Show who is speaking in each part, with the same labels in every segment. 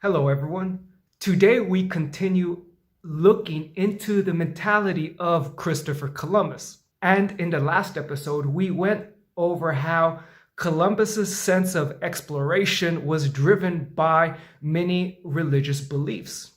Speaker 1: Hello, everyone. Today we continue looking into the mentality of Christopher Columbus. And in the last episode, we went over how Columbus's sense of exploration was driven by many religious beliefs.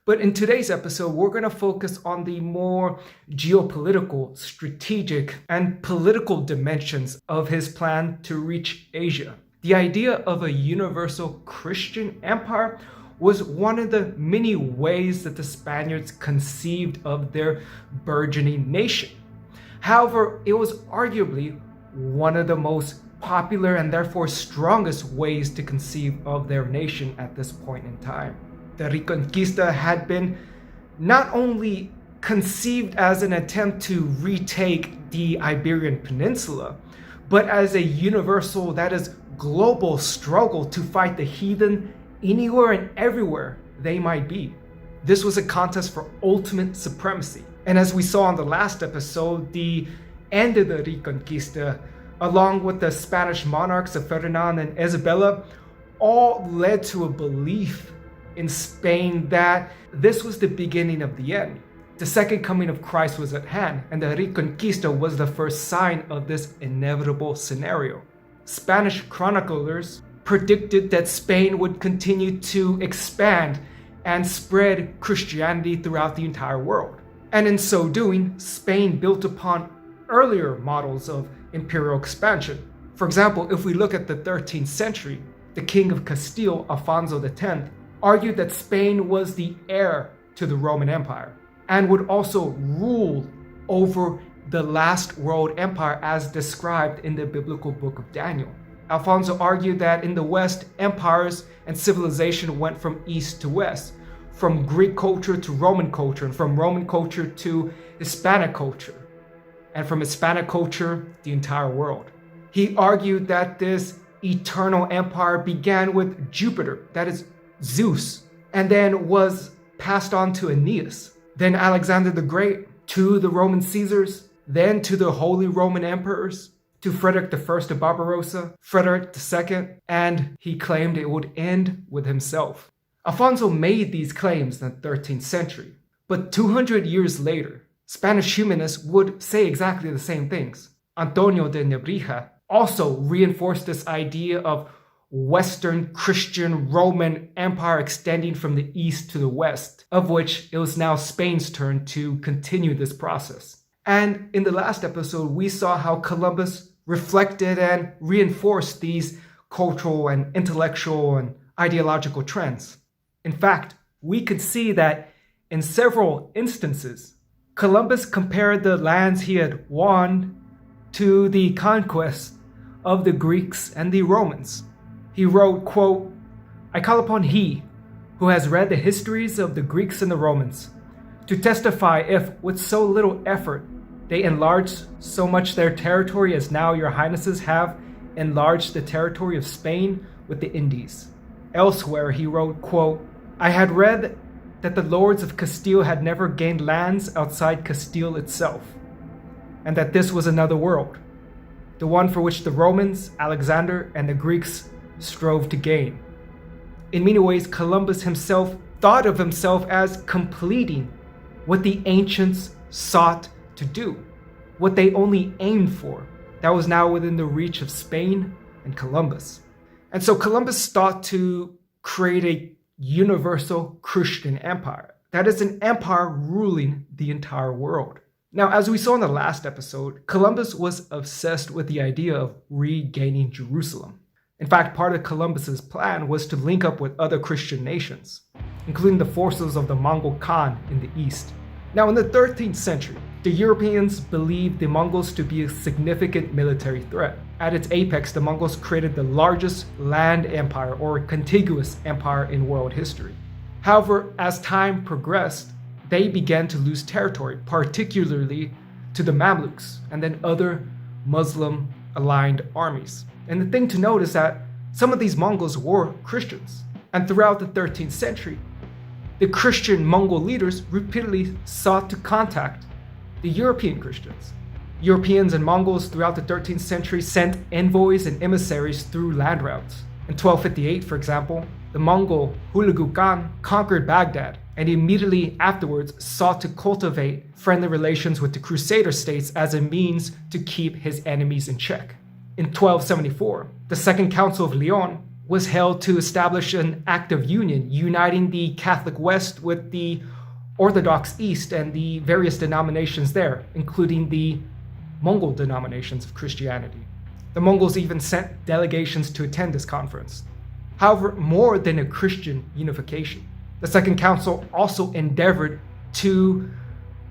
Speaker 1: But in today's episode, we're going to focus on the more geopolitical, strategic, and political dimensions of his plan to reach Asia. The idea of a universal Christian empire was one of the many ways that the Spaniards conceived of their burgeoning nation. However, it was arguably one of the most popular and therefore strongest ways to conceive of their nation at this point in time. The Reconquista had been not only conceived as an attempt to retake the Iberian Peninsula, but as a universal, that is, global struggle to fight the heathen anywhere and everywhere they might be. This was a contest for ultimate supremacy. And as we saw on the last episode, the end of the Reconquista, along with the Spanish monarchs of Ferdinand and Isabella, all led to a belief in Spain that this was the beginning of the end. The second coming of Christ was at hand, and the Reconquista was the first sign of this inevitable scenario. Spanish chroniclers predicted that Spain would continue to expand and spread Christianity throughout the entire world. And in so doing, Spain built upon earlier models of imperial expansion. For example, if we look at the 13th century, the King of Castile, Alfonso X, argued that Spain was the heir to the Roman Empire and would also rule over the last world empire as described in the biblical book of Daniel. Alfonso argued that in the West, empires and civilization went from east to west, from Greek culture to Roman culture, and from Roman culture to Hispanic culture, and from Hispanic culture, the entire world. He argued that this eternal empire began with Jupiter, that is Zeus, and then was passed on to Aeneas, then Alexander the Great, to the Roman Caesars, then to the Holy Roman Emperors, to Frederick I of Barbarossa, Frederick II, and he claimed it would end with himself. Alfonso made these claims in the 13th century, but 200 years later, Spanish humanists would say exactly the same things. Antonio de Nebrija also reinforced this idea of Western Christian Roman Empire extending from the east to the west, of which it was now Spain's turn to continue this process. And in the last episode, we saw how Columbus reflected and reinforced these cultural and intellectual and ideological trends. In fact, we could see that in several instances, Columbus compared the lands he had won to the conquest of the Greeks and the Romans. He wrote, quote, "I call upon he who has read the histories of the Greeks and the Romans to testify if, with so little effort, they enlarged so much their territory as now your highnesses have enlarged the territory of Spain with the Indies." Elsewhere, he wrote, quote, "I had read that the lords of Castile had never gained lands outside Castile itself, and that this was another world, the one for which the Romans, Alexander, and the Greeks strove to gain." In many ways, Columbus himself thought of himself as completing what the ancients sought to do, what they only aimed for, that was now within the reach of Spain and Columbus. And so Columbus sought to create a universal Christian empire, that is, an empire ruling the entire world. Now, as we saw in the last episode, Columbus was obsessed with the idea of regaining Jerusalem. In fact, part of Columbus's plan was to link up with other Christian nations, including the forces of the Mongol Khans in the east. Now, in the 13th century, the Europeans believed the Mongols to be a significant military threat. At its apex, the Mongols created the largest land empire or contiguous empire in world history. However, as time progressed, they began to lose territory, particularly to the Mamluks and then other Muslim-aligned armies. And the thing to note is that some of these Mongols were Christians. And throughout the 13th century, the Christian Mongol leaders repeatedly sought to contact the European Christians. Europeans and Mongols throughout the 13th century sent envoys and emissaries through land routes. In 1258, for example, the Mongol Khan conquered Baghdad and immediately afterwards sought to cultivate friendly relations with the Crusader states as a means to keep his enemies in check. In 1274, the Second Council of Lyon was held to establish an act of union, uniting the Catholic West with the Orthodox East and the various denominations there, including the Mongol denominations of Christianity. The Mongols even sent delegations to attend this conference. However, more than a Christian unification, the Second Council also endeavored to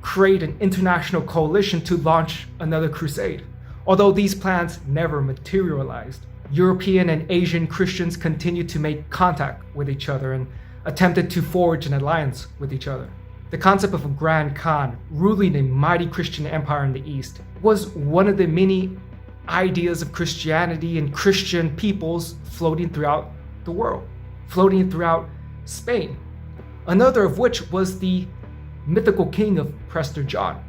Speaker 1: create an international coalition to launch another crusade. Although these plans never materialized, European and Asian Christians continued to make contact with each other and attempted to forge an alliance with each other. The concept of a Grand Khan ruling a mighty Christian empire in the East was one of the many ideas of Christianity and Christian peoples floating throughout the world, floating throughout Spain. Another of which was the mythical king of Prester John.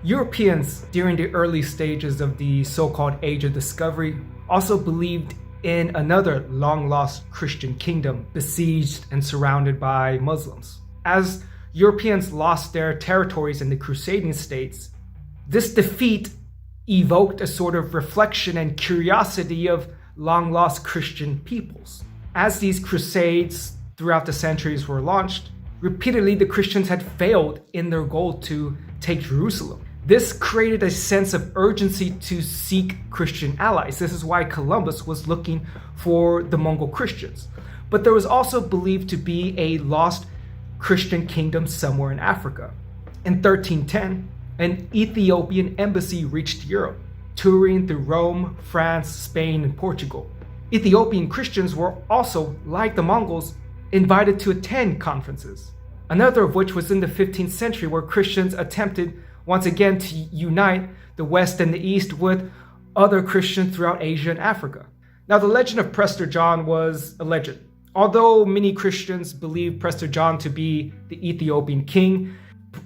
Speaker 1: Europeans during the early stages of the so-called Age of Discovery also believed in another long-lost Christian kingdom besieged and surrounded by Muslims. As Europeans lost their territories in the crusading states, this defeat evoked a sort of reflection and curiosity of long-lost Christian peoples. As these crusades throughout the centuries were launched, repeatedly the Christians had failed in their goal to take Jerusalem. This created a sense of urgency to seek Christian allies. This is why Columbus was looking for the Mongol Christians. But there was also believed to be a lost Christian kingdom somewhere in Africa. In 1310, an Ethiopian embassy reached Europe, touring through Rome, France, Spain, and Portugal. Ethiopian Christians were also, like the Mongols, invited to attend conferences. Another of which was in the 15th century, where Christians attempted once again to unite the West and the East with other Christians throughout Asia and Africa. Now, the legend of Prester John was a legend. Although many Christians believe Prester John to be the Ethiopian king,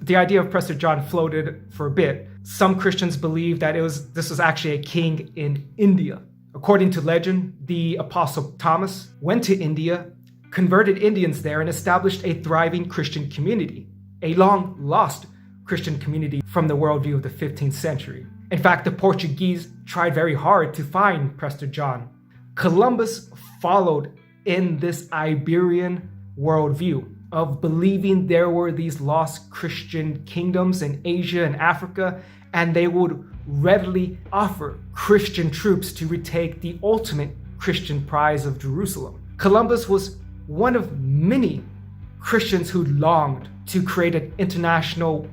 Speaker 1: the idea of Prester John floated for a bit. Some Christians believe that this was actually a king in India. According to legend, the Apostle Thomas went to India, converted Indians there, and established a thriving Christian community, a long-lost Christian community from the worldview of the 15th century. In fact, the Portuguese tried very hard to find Prester John. Columbus followed in this Iberian worldview of believing there were these lost Christian kingdoms in Asia and Africa, and they would readily offer Christian troops to retake the ultimate Christian prize of Jerusalem. Columbus was one of many Christians who longed to create an international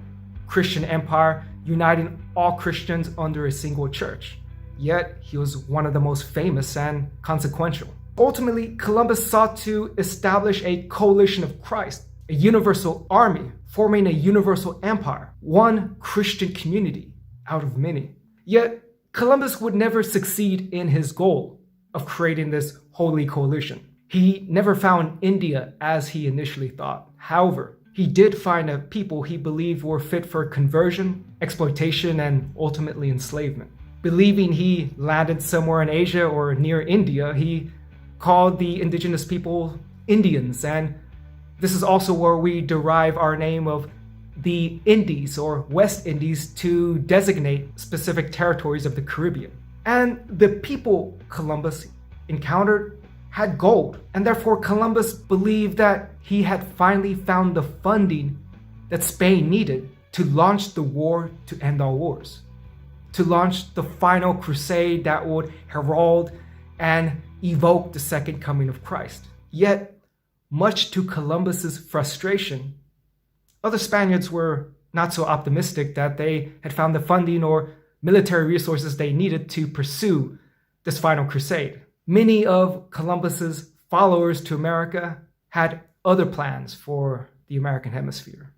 Speaker 1: Christian empire, uniting all Christians under a single church. Yet, he was one of the most famous and consequential. Ultimately, Columbus sought to establish a coalition of Christ, a universal army, forming a universal empire, one Christian community out of many. Yet, Columbus would never succeed in his goal of creating this holy coalition. He never found India as he initially thought. However, he did find a people he believed were fit for conversion, exploitation, and ultimately enslavement. Believing he landed somewhere in Asia or near India, he called the indigenous people Indians, and this is also where we derive our name of the Indies or West Indies to designate specific territories of the Caribbean. And the people Columbus encountered had gold, and therefore Columbus believed that he had finally found the funding that Spain needed to launch the war to end all wars, to launch the final crusade that would herald and evoke the second coming of Christ. Yet, much to Columbus's frustration, other Spaniards were not so optimistic that they had found the funding or military resources they needed to pursue this final crusade. Many of Columbus's followers to America had other plans for the American hemisphere.